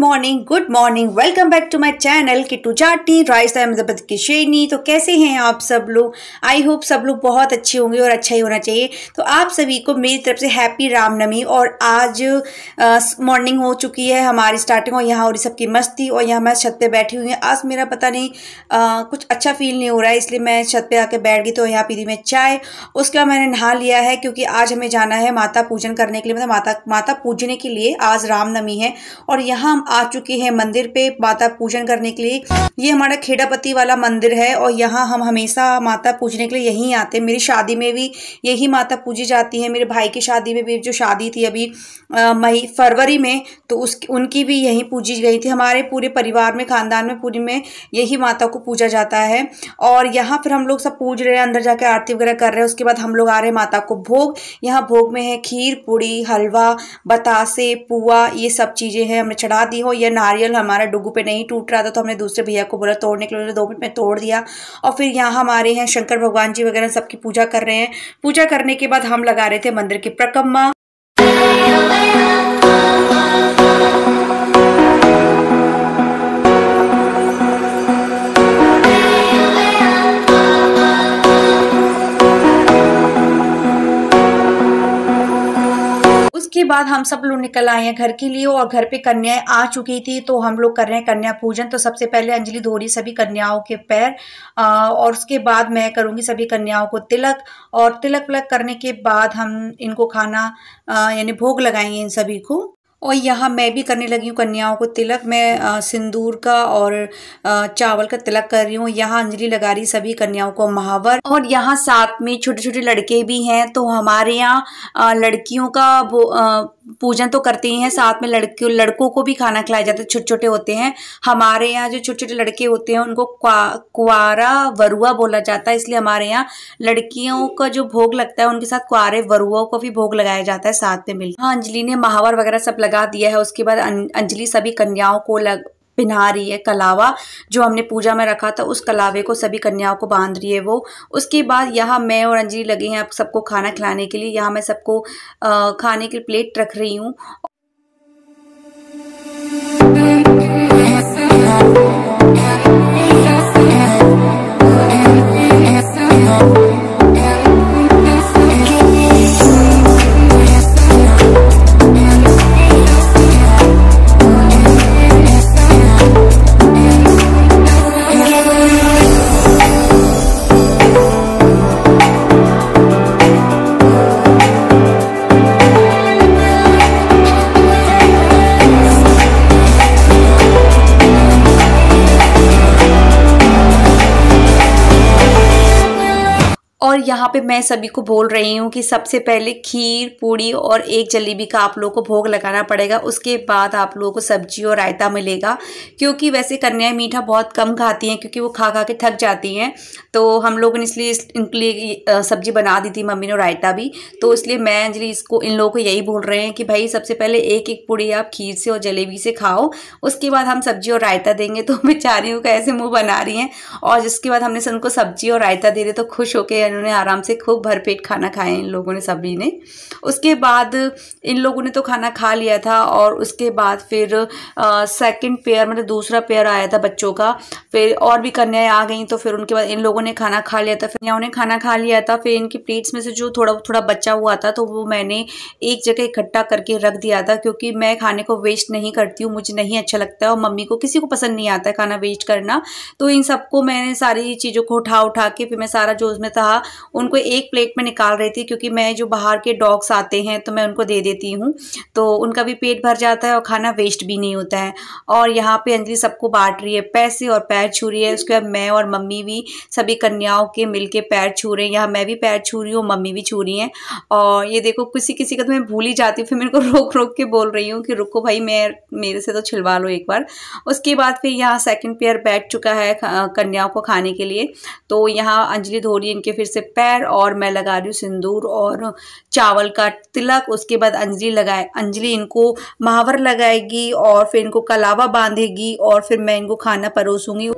Good morning, welcome back to my channel Kittu जाटी राइस अहमदाबाद की शेनी। तो कैसे हैं आप सब लोग? आई होप सब लोग बहुत अच्छे होंगे और अच्छा ही होना चाहिए। तो आप सभी को मेरी तरफ से हैप्पी रामनवमी। और आज मॉर्निंग हो चुकी है हमारी स्टार्टिंग, और यहाँ हो रही सबकी मस्ती, और यहाँ मैं छत पे बैठी हुई हूँ। आज मेरा पता नहीं कुछ अच्छा फील नहीं हो रहा है, इसलिए मैं छत पे आके बैठ गई। तो यहाँ पी दी मैं चाय, उसके बाद मैंने नहा लिया है, क्योंकि आज हमें जाना है माता पूजन करने के लिए, मतलब माता पूजने के लिए। आज रामनवमी है और यहाँ हम आ चुके हैं मंदिर पे माता पूजन करने के लिए। ये हमारा खेड़ापति वाला मंदिर है और यहाँ हम हमेशा माता पूजने के लिए यहीं आते हैं। मेरी शादी में भी यही माता पूजी जाती है, मेरे भाई की शादी में भी, जो शादी थी अभी फरवरी में, तो उनकी भी यहीं पूजी गई थी। हमारे पूरे परिवार में, खानदान में, पूरी में यही माता को पूजा जाता है। और यहाँ फिर हम लोग सब पूज रहे हैं, अंदर जाके आरती वगैरह कर रहे हैं। उसके बाद हम लोग आ रहे हैं माता को भोग। यहाँ भोग में है खीर, पूड़ी, हलवा, बतासे, पुआ, ये सब चीज़ें हैं, हमने चढ़ा दी हो। यह नारियल हमारा डुगू पे नहीं टूट रहा था, तो हमने दूसरे भैया को बोला तोड़ने के लिए, 2 मिनट में तोड़ दिया। और फिर यहाँ हमारे हैं शंकर भगवान जी वगैरह सबकी पूजा कर रहे हैं। पूजा करने के बाद हम लगा रहे थे मंदिर की परिक्रमा। उसके बाद हम सब लोग निकल आए हैं घर के लिए, और घर पे कन्याएं आ चुकी थी, तो हम लोग कर रहे हैं कन्या पूजन। तो सबसे पहले अंजलि धो रही सभी कन्याओं के पैर, और उसके बाद मैं करूंगी सभी कन्याओं को तिलक। और तिलक विलक करने के बाद हम इनको खाना यानी भोग लगाएंगे इन सभी को। और यहाँ मैं भी करने लगी हूँ कन्याओं को तिलक। मैं सिंदूर का और चावल का तिलक कर रही हूँ। यहाँ अंजलि लगा रही सभी कन्याओं को महावर। और यहाँ साथ में छोटे छोटे लड़के भी हैं, तो हमारे यहाँ लड़कियों का पूजन तो करते ही हैं, साथ में लड़कों को भी खाना खिलाया जाता है। छोटे छोटे होते हैं हमारे यहाँ, जो छोटे छोटे लड़के होते हैं उनको कुआरा वरुआ बोला जाता है, इसलिए हमारे यहाँ लड़कियों का जो भोग लगता है उनके साथ कुआरे वरुओं को भी भोग लगाया जाता है साथ में मिलकर। हाँ, अंजलि ने महावर वगैरह सब लगा दिया है। उसके बाद अंजलि सभी कन्याओं को पिन्हा रही है कलावा, जो हमने पूजा में रखा था उस कलावे को सभी कन्याओं को बांध रही है वो। उसके बाद यहाँ मैं और अंजलि लगे हैं अब सबको खाना खिलाने के लिए। यहाँ मैं सबको खाने की प्लेट रख रही हूँ। और यहाँ पे मैं सभी को बोल रही हूँ कि सबसे पहले खीर, पूड़ी और एक जलेबी का आप लोगों को भोग लगाना पड़ेगा। उसके बाद आप लोगों को सब्जी और रायता मिलेगा, क्योंकि वैसे कन्याएं मीठा बहुत कम खाती हैं, क्योंकि वो खा खा के थक जाती हैं। तो हम लोगों ने इसलिए इनके लिए सब्जी बना दी थी मम्मी ने, रायता भी। तो इसलिए मैं अंजलि इन लोगों को यही बोल रहे हैं कि भाई सबसे पहले एक एक पूड़ी आप खीर से और जलेबी से खाओ, उसके बाद हम सब्जी और रायता देंगे। तो बेचारियों का ऐसे मुँह बना रही हैं। और जिसके बाद हमने उनको सब्जी और रायता दे दिया, तो खुश होकर उन्होंने आराम से खूब भरपेट खाना खाए इन लोगों ने, सभी ने। उसके बाद इन लोगों ने तो खाना खा लिया था, और उसके बाद फिर सेकंड पेयर, मतलब दूसरा पेयर आया था बच्चों का। फिर और भी कन्याएं आ गई, तो फिर उनके बाद इन लोगों ने खाना खा लिया था। फिर उन्होंने खाना खा लिया था, फिर इनकी प्लेट्स में से जो थोड़ा थोड़ा बचा हुआ था, तो वो मैंने एक जगह इकट्ठा करके रख दिया था, क्योंकि मैं खाने को वेस्ट नहीं करती हूँ, मुझे नहीं अच्छा लगता है, और मम्मी को, किसी को पसंद नहीं आता है खाना वेस्ट करना। तो इन सबको मैंने सारी चीज़ों को उठा के फिर मैं सारा जो उसमें था उनको एक प्लेट में निकाल रही थी, क्योंकि मैं जो बाहर के डॉग्स आते हैं तो मैं उनको दे देती हूँ, तो उनका भी पेट भर जाता है और खाना वेस्ट भी नहीं होता है। और यहाँ पे अंजलि सबको बांट रही है पैसे, और पैर छू रही है। उसके बाद मैं और मम्मी भी सभी कन्याओं के मिलके पैर छू रहे हैं। यहाँ मैं भी पैर छू रही हूँ, मम्मी भी छू रही हैं। और ये देखो किसी किसी का तो मैं भूल ही जाती हूँ, फिर मेरे को रोक रोक के बोल रही हूँ कि रुको भाई, मेरे से तो छिलवा लो एक बार। उसके बाद फिर यहाँ सेकंड पेयर बैठ चुका है कन्याओं को खाने के लिए। तो यहाँ अंजलि धो रही है इनके फिर से पैर, और मैं लगा रही हूँ सिंदूर और चावल का तिलक। उसके बाद अंजलि इनको महावर लगाएगी, और फिर इनको कलावा बांधेगी, और फिर मैं इनको खाना परोसूंगी।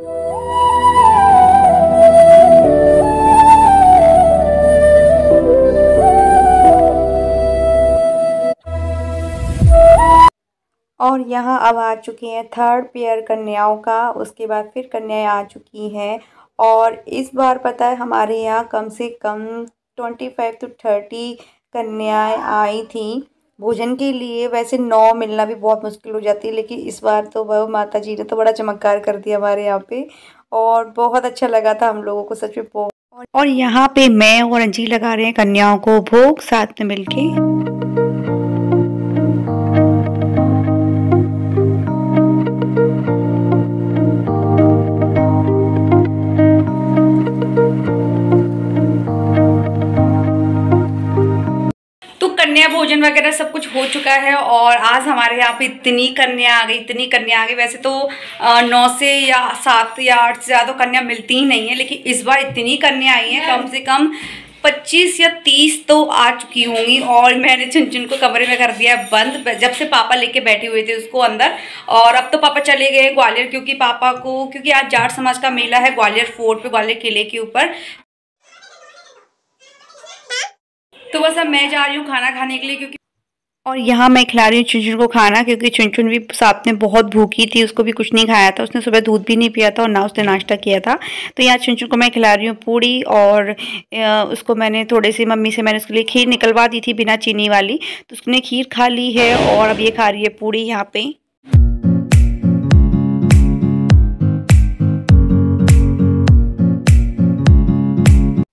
और यहाँ अब आ चुके हैं थर्ड पेयर कन्याओं का, उसके बाद फिर कन्याएं आ चुकी हैं। और इस बार पता है हमारे यहाँ कम से कम 25 to 30 कन्याएं आई थी भोजन के लिए। वैसे 9 मिलना भी बहुत मुश्किल हो जाती है, लेकिन इस बार तो वह माता जी ने तो बड़ा चमत्कार कर दिया हमारे यहाँ पे, और बहुत अच्छा लगा था हम लोगों को सच में बहुत। और यहाँ पे मैं और अंजी लगा रहे हैं कन्याओं को भोग साथ में मिलके। कन्या भोजन वगैरह सब कुछ हो चुका है और आज हमारे यहाँ पे इतनी कन्या आ गई। वैसे तो 9 से या 7 या 8 से ज़्यादा कन्या मिलती ही नहीं है, लेकिन इस बार इतनी कन्या आई हैं, कम से कम 25 या 30 तो आ चुकी होंगी। और मैंने चुन को कमरे में कर दिया बंद, जब से पापा लेके बैठे हुए थे उसको अंदर। और अब तो पापा चले गए ग्वालियर, क्योंकि आज जाट समाज का मेला है ग्वालियर फोर्ट पे, ग्वालियर किले के ऊपर। तो बस अब मैं जा रही हूँ खाना खाने के लिए, और यहाँ मैं खिला रही हूँ चुनचुन को खाना, क्योंकि चुनचुन भी साथ में बहुत भूखी थी, उसको भी कुछ नहीं खाया था, उसने सुबह दूध भी नहीं पिया था और ना उसने नाश्ता किया था। तो यहाँ चुनचुन को मैं खिला रही हूँ पूड़ी, और उसको मैंने थोड़ी सी मम्मी से मैंने उसके लिए खीर निकलवा दी थी बिना चीनी वाली, तो उसने खीर खा ली है और अब ये खा रही है पूड़ी यहाँ पे।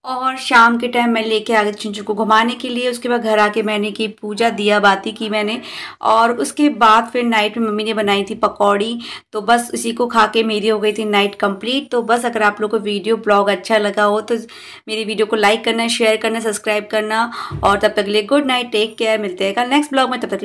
और शाम के टाइम मैं लेके आ गई चुनचुन को घुमाने के लिए। उसके बाद घर आके मैंने की पूजा, दिया बाती की मैंने, और उसके बाद फिर नाइट में मम्मी ने बनाई थी पकौड़ी, तो बस उसी को खा के मेरी हो गई थी नाइट कंप्लीट। तो बस अगर आप लोग को वीडियो ब्लॉग अच्छा लगा हो तो मेरी वीडियो को लाइक करना, शेयर करना, सब्सक्राइब करना, और तब तक के लिए गुड नाइट, टेक केयर। मिलते हैं कल नेक्स्ट ब्लॉग में, तब तक